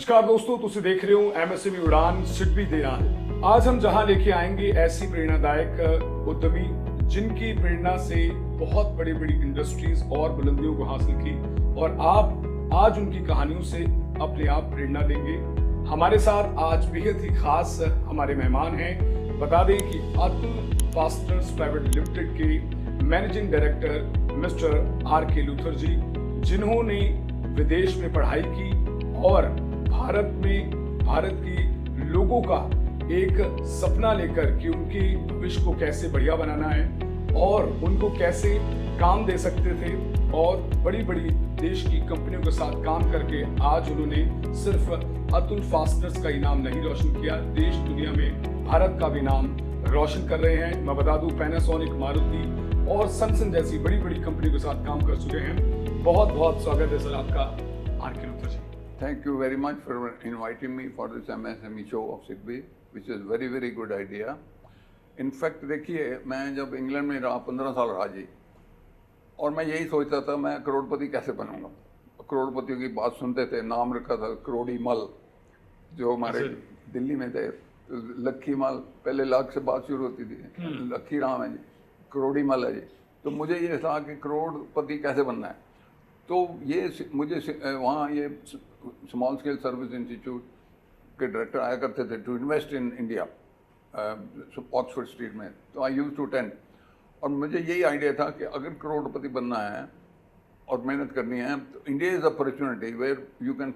नमस्कार दोस्तों, तुसी देख रहे हो एमएसएमई उड़ान सिडबी दे नाल। आज हम जहां लेके आएंगे ऐसी प्रेरणादायक उद्यमी जिनकी प्रेरणा से बहुत बड़ी बड़ी इंडस्ट्रीज और बुलंदियों को हासिल की, और आप आज उनकी कहानियों से अपने आप प्रेरणा लेंगे। हमारे साथ आज बेहद ही खास हमारे मेहमान हैं। बता दें कि अतुल फास्टनर्स प्राइवेट लिमिटेड के managing director mister R K. Luthra ji, जिन्होंने विदेश में पढ़ाई की और भारत की लोगों का एक सपना लेकर कि उनके भविष्य को कैसे बढ़िया बनाना है और उनको कैसे काम दे सकते थे, और बड़ी बड़ी देश की कंपनियों के साथ काम करके आज उन्होंने सिर्फ अतुल फास्टनर्स का इनाम नहीं रोशन किया, देश दुनिया में भारत का भी नाम रोशन कर रहे हैं। मैं बता दूं, पैनासोनिक, मारुति और सनसन जैसी बड़ी बड़ी कंपनियों के साथ काम कर चुके हैं। बहुत बहुत स्वागत है सर आपका R K. Luthra ji. Thank you very much for inviting me for this MSME show of SIDBI, which is very good idea. In fact, देखिए, मैं जब इंग्लैंड में रहा 15 साल रहा जी, और मैं यही सोचता था मैं करोड़पति कैसे बनूंगा। करोड़पतियों की बात सुनते थे, नाम रखा था करोड़ी मल, जो हमारे दिल्ली में थे। लक्की मल, पहले लाख से बात शुरू होती थी, लक्की राम है जी, करोड़ी मल है जी। तो मुझे ये था कि करोड़पति कैसे बनना है। तो ये मुझे वहाँ ये स्मॉल स्केल सर्विस इंस्टीट्यूट के डायरेक्टर आया करते थे to invest in India, Oxford Street में। तो आई यूज टू अटेंड, और मुझे यही आइडिया था कि अगर करोड़पति बनना है और मेहनत करनी है तो India is opportunity where you can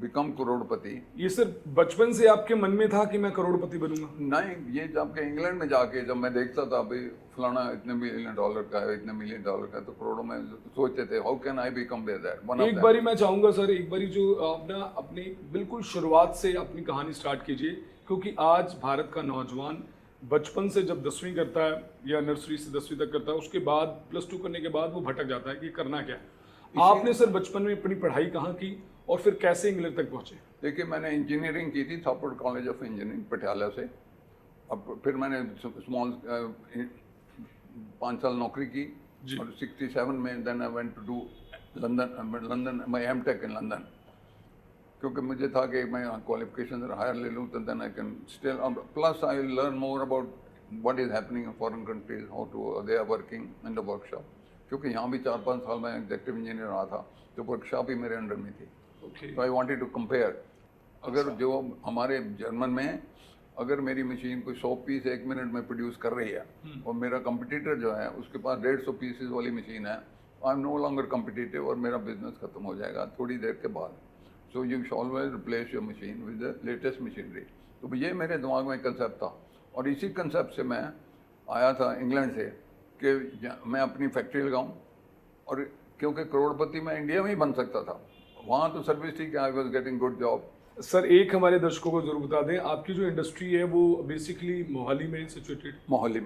become crorepati. ये सर बचपन से आपके मन में था कि मैं करोड़पति बनूंगा? नहीं, ये जब के इंग्लैंड में जाके जब मैं देखता था भाई फलाना इतने मिलियन डॉलर का है, इतने मिलियन डॉलर का है, तो करोड़ों में सोचते थे how can I become that. एक बारी मैं चाहूंगा सर, एक बारी जो आप ना अपनी बिल्कुल शुरुआत से अपनी कहानी स्टार्ट कीजिए, क्योंकि आज भारत का नौजवान बचपन से जब 10वीं करता है या नर्सरी से 10वीं तक करता है, उसके बाद +2 करने के बाद वो भटक जाता है कि करना क्या है। आपने सर बचपन में अपनी पढ़ाई कहाँ की और फिर कैसे इंग्लैंड तक पहुंचे? देखिए, मैंने इंजीनियरिंग की थी थापड़ कॉलेज ऑफ इंजीनियरिंग पटियाला से। अब फिर मैंने स्मॉल 5 साल नौकरी की, और 67 में then I went to do London my MTech in London, क्योंकि मुझे था कि मैं क्वालिफिकेशन हायर ले लूँ तो then I can still, plus I learn more about what is happening in foreign countries, how to they are working in the workshop. क्योंकि यहाँ भी 4-5 साल मैं एग्जीक्यूटिव इंजीनियर रहा था, तो वर्कशॉप ही मेरे अंडर में थी। तो आई वांटेड टू कंपेयर, अगर जो हमारे जर्मन में अगर मेरी मशीन कोई 100 पीस 1 मिनट में प्रोड्यूस कर रही है और मेरा कंपटीटर जो है उसके पास 150 पीसेस वाली मशीन है, I am no longer competitive और मेरा बिजनेस खत्म हो जाएगा थोड़ी देर के बाद। So you should always replace your machine with the latest machinery. तो ये मेरे दिमाग में कंसेप्ट था, और इसी कंसेप्ट से मैं आया था इंग्लैंड से कि मैं अपनी फैक्ट्री लगाऊं, और क्योंकि करोड़पति मैं इंडिया में ही बन सकता था, वहाँ तो सर्विस ठीक है, I was getting good job. Sir एक हमारे दर्शकों को जरूर बता दें, आपकी जो इंडस्ट्री है वो बेसिकली मोहाली में सिचुएटेड? मोहाली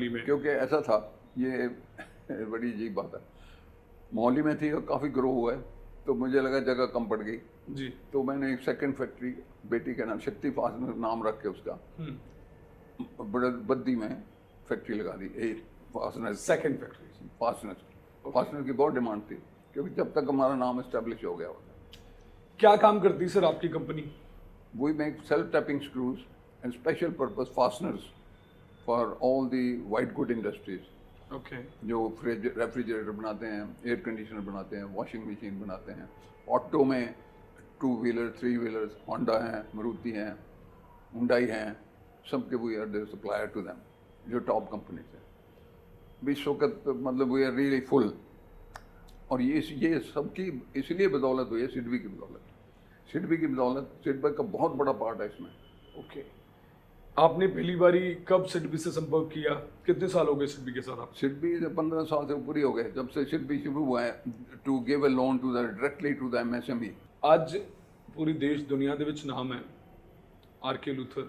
में, क्योंकि ऐसा था, ये बड़ी अजीब बात है, मोहाली में थी और काफ़ी ग्रो हुआ है, तो मुझे लगा जगह कम पड़ गई जी। तो मैंने एक सेकंड फैक्ट्री बेटी का नाम शक्ति फास्टनर नाम रख के उसका बड़े बद्दी में फैक्ट्री लगा दी। फास्टनर सेकंड फैक्ट्री फास्टनर की बहुत डिमांड थी, क्योंकि जब तक हमारा नाम एस्टेब्लिश हो गया होता। क्या काम करती सर आपकी company? We make self tapping screws and special purpose fasteners for all the white good industries. जो फ्रिज रेफ्रिजरेटर बनाते हैं, एयर कंडीशनर बनाते हैं, वॉशिंग मशीन बनाते हैं, ऑटो में 2 व्हीलर 3 व्हीलर्स, होंडा हैं, मारुति हैं, हुंडई हैं, सबके we are the supplier to them, जो टॉप कंपनीज हैं। इस वक्त मतलब वी आर रियली फुल, और ये सबकी इसलिए बदौलत हुई है सिडबी की बदौलत। सिडबी की बदौलत, सिडबी का बहुत बड़ा पार्ट है इसमें। आपने पहली बारी कब सिडबी से संपर्क किया? कितने साल हो गए सिडबी के साथ आप? सिडबी 15 साल से ऊपर ही हो गए जब से सिडबी शुरू हुआ है to give a loan to the directly to the MSME. आज पूरी देश दुनिया ਦੇ ਵਿੱਚ ਨਾਮ ਹੈ R K. Luthra,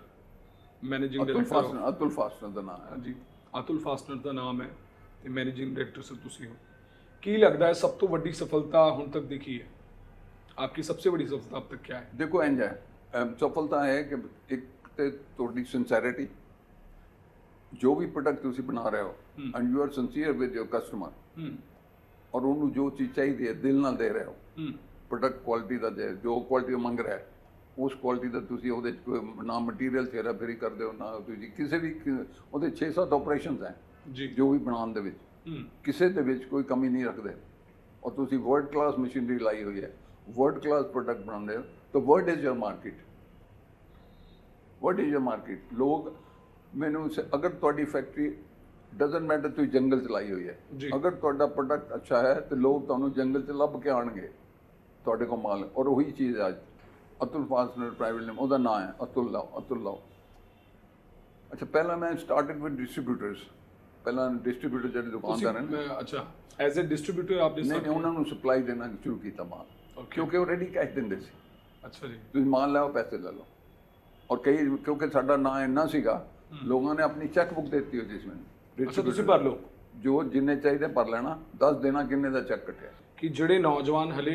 managing director. Atul fastener ਦਾ ਨਾਮ ਹੈ ਜੀ, ਅਤੁਲ ਫਾਸਟਨਰ ਦਾ ਨਾਮ ਹੈ ਤੇ ਮੈਨੇਜਿੰਗ ਡਾਇਰੈਕਟਰ ਸਰ ਤੁਸੀਂ ਹੋ। ਕੀ ਲੱਗਦਾ ਹੈ ਸਭ ਤੋਂ ਵੱਡੀ ਸਫਲਤਾ ਹੁਣ ਤੱਕ ਦੇਖੀ ਹੈ? आपकी सबसे बड़ी सफलता अब तक क्या है? देखो इंज है, सफलता है कि एक ਤੇ ਤੁਹਾਡੀ ਸਿੰਸੈਰਿਟੀ, ਜੋ ਵੀ ਪ੍ਰੋਡਕਟ ਤੁਸੀਂ ਬਣਾ ਰਹੇ ਹੋ and you are sincere with your customer, ਔਰ ਉਹਨੂੰ ਜੋ ਚੀਜ਼ ਚਾਹੀਦੀ ਹੈ ਦਿਲ ਨਾਲ ਦੇ ਰਹੇ ਹੋ, ਪ੍ਰੋਡਕਟ ਕੁਆਲਿਟੀ ਦਾ ਜੋ ਕੁਆਲਿਟੀ ਉਹ ਮੰਗ ਰਿਹਾ ਹੈ ਉਸ ਕੁਆਲਿਟੀ ਦਾ ਤੁਸੀਂ ਉਹਦੇ 'ਚ ਕੋਈ ਨਾ ਮਟੀਰੀਅਲ ਹੇਰਾ ਫੇਰੀ ਕਰਦੇ ਹੋ, ਨਾ ਤੁਸੀਂ ਕਿਸੇ ਵੀ ਉਹਦੇ 6-7 ਆਪਰੇਸ਼ਨਸ ਹੈ ਜੀ ਜੋ ਵੀ ਬਣਾਉਣ ਦੇ ਵਿੱਚ, ਕਿਸੇ ਦੇ ਵਿੱਚ ਕੋਈ ਕਮੀ ਨਹੀਂ ਰੱਖਦੇ। ਔਰ ਤੁਸੀਂ ਵਰਲਡ ਕਲਾਸ ਮਸ਼ੀਨਰੀ ਲਾਈ ਹੋਈ ਹੈ, ਵਰਲਡ ਕਲਾਸ ਪ੍ਰੋਡਕਟ ਬਣਾਉਂਦੇ ਹੋ, ਤਾਂ world is your market. World is your market. ਲੋਕ ਮੈਨੂੰ ਅਗਰ ਤੁਹਾਡੀ ਫੈਕਟਰੀ ਡਜ਼ਨਟ ਮੈਟਰ ਤੁਸੀਂ ਜੰਗਲ 'ਚ ਲਾਈ ਹੋਈ ਹੈ, ਅਗਰ ਤੁਹਾਡਾ ਪ੍ਰੋਡਕਟ ਅੱਛਾ ਹੈ ਤੇ ਲੋਕ ਤੁਹਾਨੂੰ ਜੰਗਲ 'ਚ ਲੱਭ ਕੇ ਆਉਣਗੇ ਤੁਹਾਡੇ ਕੋਲ ਮਾਲ। ਔਰ ਉਹੀ ਚੀਜ਼ ਅੱਜ ਅਤੁਲ ਫਾਸਟਨਰ ਪ੍ਰਾਈਵੇਟ ਲਿਮਿਟਡ, ਉਹਦਾ ਨਾਂ ਹੈ ਅਤੁਲ ਲਾਓ। ਅੱਛਾ, ਪਹਿਲਾਂ ਮੈਂ ਸਟਾਰਟਡ ਵਿਦ ਡਿਸਟਰੀਬਿਊਟਰਸ। ਪਹਿਲਾਂ ਡਿਸਟਰੀਬਿਊਟਰ ਜਿਹੜੇ ਦੁਕਾਨਦਾਰ ਹਨ, ਅੱਛਾ ਐਜ਼ ਅ ਡਿਸਟਰੀਬਿਊਟਰ ਆਪਨੇ ਨਹੀਂ ਉਹਨਾਂ ਨੂੰ ਸਪਲਾਈ ਦੇਣਾ ਸ਼ੁਰੂ ਕੀਤਾ ਮਾਲ, ਕਿਉਂਕਿ ਉਹ ਰੈਡੀ ਕੈਸ਼ ਦਿੰਦੇ ਸੀ। ਅੱਛਾ ਜੀ, ਤੁਸੀਂ ਮਾਲ ਲਾਓ, ਪੈਸੇ ਲੈ ਲਓ। ਔਰ ਕਈ ਕਿਉਂਕਿ ਸਾਡਾ ਨਾਂ ਇੰਨਾ ਸੀਗਾ, ਲੋਕਾਂ ਨੇ ਆਪਣੀ ਚੈੱਕ ਬੁੱਕ ਦਿੱਤੀ ਹੋਈ ਸੀ ਮੈਨੂੰ। ਅੱਛਾ ਤੁਸੀਂ ਭਰ ਲਓ, ਜੋ ਜਿੰਨੇ ਚਾਹੀਦੇ ਭਰ ਲੈਣਾ, ਦੱਸ ਦੇਣਾ ਕਿੰਨੇ ਦਾ ਚੈੱਕ ਕੱਟਿਆ। कि ਜਿਹੜੇ ਨੌਜਵਾਨ ਹਲੇ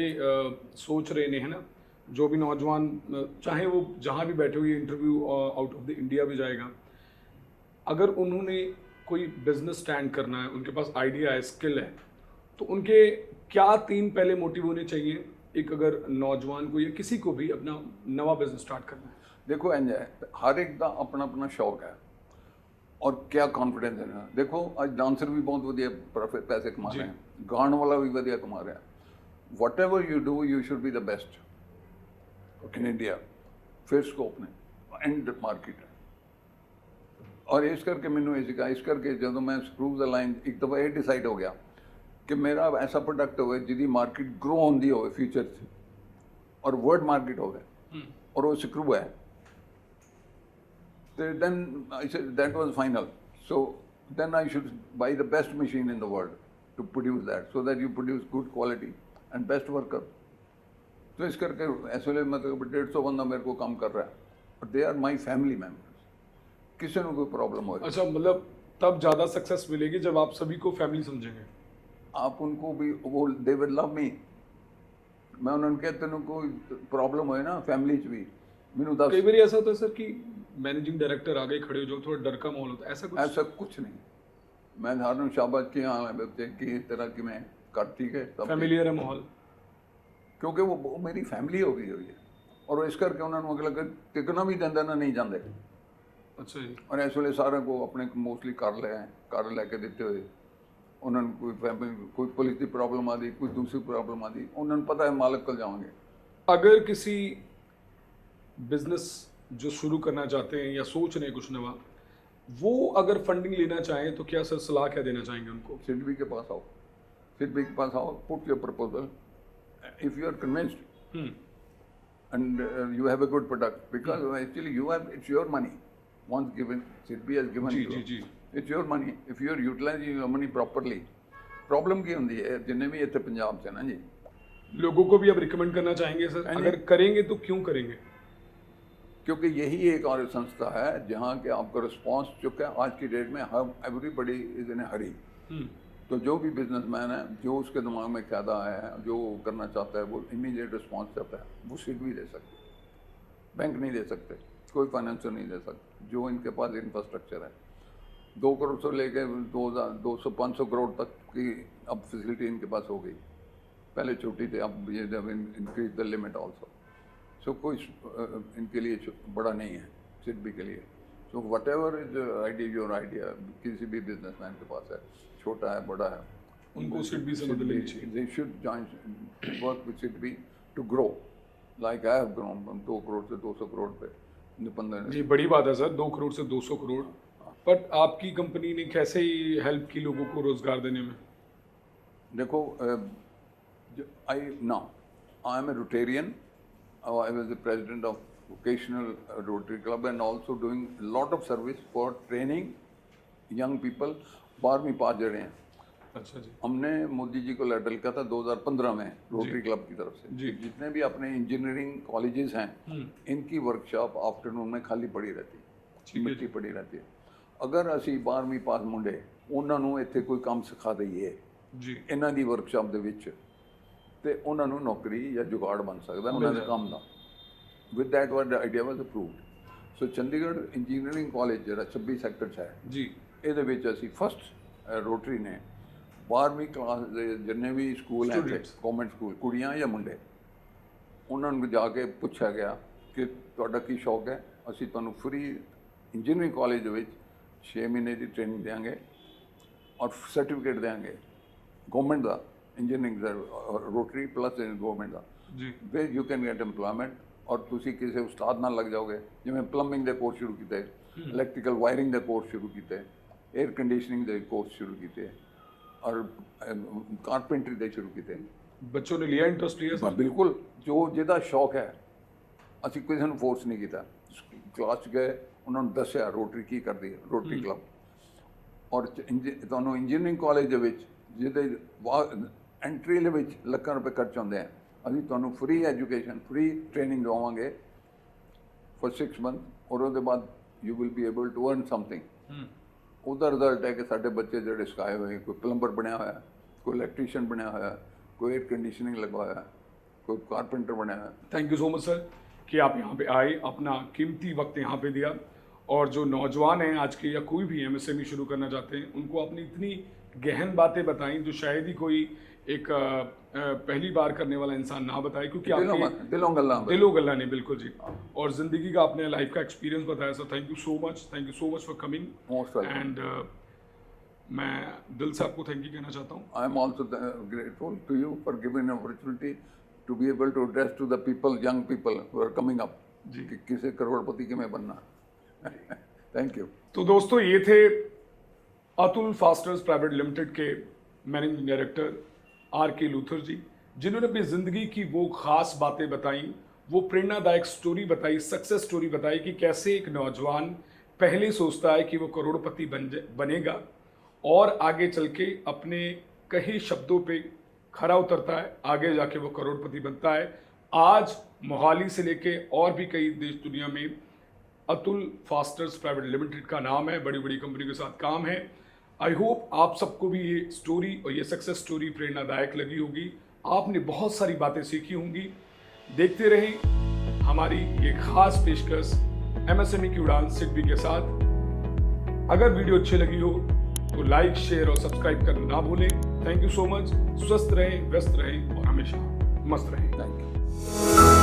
सोच रहे ने है ना, जो भी नौजवान चाहे वो जहाँ भी बैठे हुए interview out of the India भी जाएगा, अगर उन्होंने कोई बिजनेस स्टैंड करना है, उनके पास आइडिया है, स्किल है, तो उनके क्या 3 पहले मोटिव होने चाहिए एक अगर नौजवान को या किसी को भी अपना नवा बिजनेस स्टार्ट करना है? देखो इंज है, हर एक का अपना अपना शौक है और क्या कॉन्फिडेंस है ना। देखो आज डांसर भी बहुत वधिया पैसे कमा रहे हैं, गाने वाला भी वधिया कमा रहा है। What ever you do you should be the best in India. फिर स्कोप ने एंड मार्केट है। और इस करके मैंने ये सीखा, इस करके जो मैं स्क्रूज द लाइन एक दफ़ा ये डिसाइड हो गया कि मेरा ऐसा प्रोडक्ट हो जिसकी मार्केट ग्रो होती हो फ्यूचर और वर्ल्ड मार्केट हो और वो स्क्रू है। Then I said that was final. So then I should buy the best machine in the world to produce that, so that you produce good quality and best worker. तो इस करके ऐसे लिए मतलब 150 बंदा मेरे को काम कर रहा है और they are my family members. किसी को कोई प्रॉब्लम हो, अच्छा मतलब तब ज़्यादा सक्सेस मिलेगी जब आप सभी को फैमिली समझेंगे। आप उनको भी वो दे विल लव मी। मैं उन्होंने कहा तेन कोई प्रॉब्लम होए ना फैमिली च भी मैनू दस। कई बार ऐसा होता है सर कि मैनेजिंग डायरेक्टर आगे खड़े हो जाओ, थोड़ा डर का माहौल होता है, ऐसा कुछ नहीं। मैं सारे शाबाश की हाल है बच्चे की तरह की मैं कर ठीक है, फैमिलियर है माहौल, क्योंकि वो मेरी फैमिली हो गई हुई है। और इस करके उन्होंने अगला टिकना भी देंदा ना नहीं जाते। अच्छा जी। और इस वे सारे को अपने मोस्टली कर लैके दिते हुए उन्होंने कोई फैमिली कोई पुलिस की प्रॉब्लम आती, कोई दूसरी प्रॉब्लम आती, उन्होंने पता है मालिक कल जाएंगे। अगर किसी बिजनेस जो शुरू करना चाहते हैं या सोच रहे हैं कुछ नवा, वो अगर फंडिंग लेना चाहें तो क्या सर सलाह क्या देना चाहेंगे उनको? सिडबी के पास आओ, सिडबी के पास आओ, put your proposal if you are convinced and you have a good product, because actually you have, it's your money once given, SIDBI has given you, it's your money if you are utilizing your money properly। Problem की होती है जिन्हें भी इतने पंजाब से ना जी, लोगों को भी अब रिकमेंड करना चाहेंगे सर, अगर करेंगे तो क्यों करेंगे? क्योंकि यही एक और संस्था है जहाँ के आपको रिस्पांस चुका है। आज की डेट में हम एवरीबडी इज इन ए हरी। तो जो भी बिजनेसमैन है, जो उसके दिमाग में ख्याल आया है, जो करना चाहता है, वो इमीडिएट रिस्पांस चाहता है, वो सीट भी दे सकते। बैंक नहीं दे सकते, कोई फाइनेंसर नहीं दे सकते। जो इनके पास इंफ्रास्ट्रक्चर है 2 करोड़ से लेकर 200-500 करोड़ तक की अब फैसिलिटी इनके पास हो गई। पहले छोटी थी, अब ये इंक्रीज द लिमिट ऑल्सो। सो कोई इनके लिए बड़ा नहीं है सिडबी के लिए। So what ever is idea your idea किसी भी बिजनेसमैन के पास है, छोटा है बड़ा है, उनको सिडबी से मदद लेनी चाहिए। They should join work with SIDBI to grow like I have grown 2 crore से 200 करोड़ पे 15। जी बड़ी बात है सर, 2 करोड़ से 200 करोड़। बट आपकी कंपनी ने कैसे ही हेल्प की लोगों को रोजगार देने में? देखो I am a Rotarian. I was the president of vocational Rotary Club and also doing a lot of service for training young people। 12वीं पास जड़े हैं। अच्छा जी। हमने मोदी जी को लेटर लिखा था 2015 में रोटरी क्लब की तरफ से जी। जितने भी अपने इंजीनियरिंग कॉलेजेस हैं, इनकी वर्कशॉप आफ्टरनून में खाली पड़ी रहती, मिट्टी पड़ी रहती है। अगर असी 12वीं पास मुंडे ਉਹਨਾਂ ਨੂੰ ਇੱਥੇ ਕੋਈ ਕੰਮ ਸਿਖਾ ਦਈਏ ਜੀ ਇਹਨਾਂ ਦੀ ਵਰਕਸ਼ਾਪ ਦੇ ਵਿੱਚ, ਤੇ ਉਹਨਾਂ ਨੂੰ ਨੌਕਰੀ ਜਾਂ ਜੁਗਾੜ ਬਣ ਸਕਦਾ ਉਹਨਾਂ ਦੇ ਕੰਮ ਦਾ। With that word idea was approved. So Chandigarh engineering college ਜਿਹੜਾ 26 ਸੈਕਟਰ 'ਚ ਹੈ ਜੀ, ਇਹਦੇ ਵਿੱਚ ਅਸੀਂ ਫਸਟ ਰੋਟਰੀ ਨੇ 12ਵੀਂ ਕਲਾਸ ਦੇ ਜਿੰਨੇ ਵੀ ਸਕੂਲ ਹੈ ਗੌਰਮੈਂਟ ਸਕੂਲ, ਕੁੜੀਆਂ ਜਾਂ ਮੁੰਡੇ, ਉਹਨਾਂ ਨੂੰ ਜਾ ਕੇ ਪੁੱਛਿਆ ਗਿਆ ਕਿ ਤੁਹਾਡਾ ਕੀ ਸ਼ੌਕ ਹੈ, ਅਸੀਂ ਤੁਹਾਨੂੰ ਫ੍ਰੀ ਇੰਜੀਨੀਅਰਿੰਗ ਕਾਲਜ ਦੇ ਵਿੱਚ 6 ਮਹੀਨੇ ਦੀ ਟ੍ਰੇਨਿੰਗ ਦੇਵਾਂਗੇ ਔਰ ਸਰਟੀਫਿਕੇਟ ਦੇਵਾਂਗੇ ਗਵਰਨਮੈਂਟ ਦਾ, ਇੰਜੀਨੀਅਰਿੰਗ ਦਾ, ਰੋਟਰੀ ਪਲੱਸ ਗਵਰਨਮੈਂਟ ਦਾ ਜੀ way you can get employment. ਔਰ ਤੁਸੀਂ ਕਿਸੇ ਉਸਤਾਦ ਨਾਲ ਲੱਗ ਜਾਓਗੇ, ਜਿਵੇਂ ਪਲੰਬਿੰਗ ਦੇ ਕੋਰਸ ਸ਼ੁਰੂ ਕੀਤੇ, ਇਲੈਕਟ੍ਰੀਕਲ ਵਾਇਰਿੰਗ ਦੇ ਕੋਰਸ ਸ਼ੁਰੂ ਕੀਤੇ, 에ਅਰ ਕੰਡੀਸ਼ਨਿੰਗ ਦੇ ਕੋਰਸ ਸ਼ੁਰੂ ਕੀਤੇ ਔਰ ਕਾਰਪੈਂਟਰੀ ਦੇ ਸ਼ੁਰੂ ਕੀਤੇ। बच्चों ने लिया इंटरेस्ट लिया सर? ਬਿਲਕੁਲ, ਜੋ ਜਿਹਦਾ ਸ਼ੌਕ ਹੈ, ਅਸੀਂ ਕਿਸੇ ਨੂੰ ਫੋਰਸ ਨਹੀਂ ਕੀਤਾ। ਕਲਾਸ 'ਚ ਗਏ, ਉਹਨਾਂ ਨੂੰ ਦੱਸਿਆ ਰੋਟਰੀ ਕੀ ਕਰਦੀ ਹੈ, ਰੋਟਰੀ ਕਲੱਬ। ਔਰ ਤੁਹਾਨੂੰ ਇੰਜੀਨੀਅਰਿੰਗ ਕਾਲਜ ਦੇ ਵਿੱਚ ਜਿਹਦੇ ਐਂਟਰੀ ਦੇ ਵਿੱਚ ਲੱਖਾਂ ਰੁਪਏ ਖਰਚ ਹੁੰਦੇ ਆ, ਅਸੀਂ ਤੁਹਾਨੂੰ ਫ੍ਰੀ ਐਜੂਕੇਸ਼ਨ, ਫ੍ਰੀ ਟ੍ਰੇਨਿੰਗ ਦਵਾਵਾਂਗੇ ਫॉर 6 ਮੰਥ ਔਰ ਉਹਦੇ ਬਾਅਦ you will be able to earn something. ਉਹਦਾ ਰਿਜ਼ਲਟ ਹੈ ਕਿ ਸਾਡੇ ਬੱਚੇ ਜਿਹੜੇ ਸਿਖਾਏ ਹੋਏ, ਕੋਈ ਪਲੰਬਰ ਬਣਿਆ ਹੋਇਆ, ਕੋਈ ਇਲੈਕਟ੍ਰੀਸ਼ੀਅਨ ਬਣਿਆ ਹੋਇਆ, कोई एयर कंडीशनिंग लगवाया है, कोई कारपेंटर बनाया है। Thank you so much sir कि आप यहाँ पे आए, अपना कीमती वक्त यहाँ पे दिया। और जो नौजवान हैं आज के या कोई भी एमएसएमई शुरू करना चाहते हैं, उनको आपने इतनी गहन बातें बताई जो शायद ही कोई एक पहली बार करने वाला इंसान ना बताए, क्योंकि आपके दिलों गल्ला ने बिल्कुल जी। और ज़िंदगी का आपने लाइफ का एक्सपीरियंस बताया sir. Thank you so much for coming. And मैं दिल से आपको थैंक यू कहना चाहता हूँ। I am also grateful to you for giving an opportunity to be able to address to the people, young people who are coming up जी, कि किसे करोड़पति किमें बनना। Thank you. तो दोस्तों, ये थे अतुल फास्टनर्स प्राइवेट लिमिटेड के managing director R.K. Luthra ji, जिन्होंने अपनी ज़िंदगी की वो ख़ास बातें बताई, वो प्रेरणादायक स्टोरी बताई, सक्सेस स्टोरी बताई कि कैसे एक नौजवान पहले सोचता है कि वो करोड़पति बनेगा और आगे चल के अपने कहे शब्दों पे खरा उतरता है, आगे जाके वो करोड़पति बनता है। आज मोहाली से लेके और भी कई देश दुनिया में अतुल फास्टनर्स प्राइवेट लिमिटेड का नाम है, बड़ी बड़ी कंपनी के साथ काम है। आई होप आप सबको भी ये स्टोरी और ये सक्सेस स्टोरी प्रेरणादायक लगी होगी, आपने बहुत सारी बातें सीखी होंगी। देखते रहें हमारी ये खास पेशकश एमएसएमई की उड़ान सिडबी के साथ। अगर वीडियो अच्छी लगी हो तो लाइक, शेयर और सब्सक्राइब करना ना भूलें। Thank you so much. स्वस्थ रहें, व्यस्त रहें और हमेशा मस्त रहें। Thank you.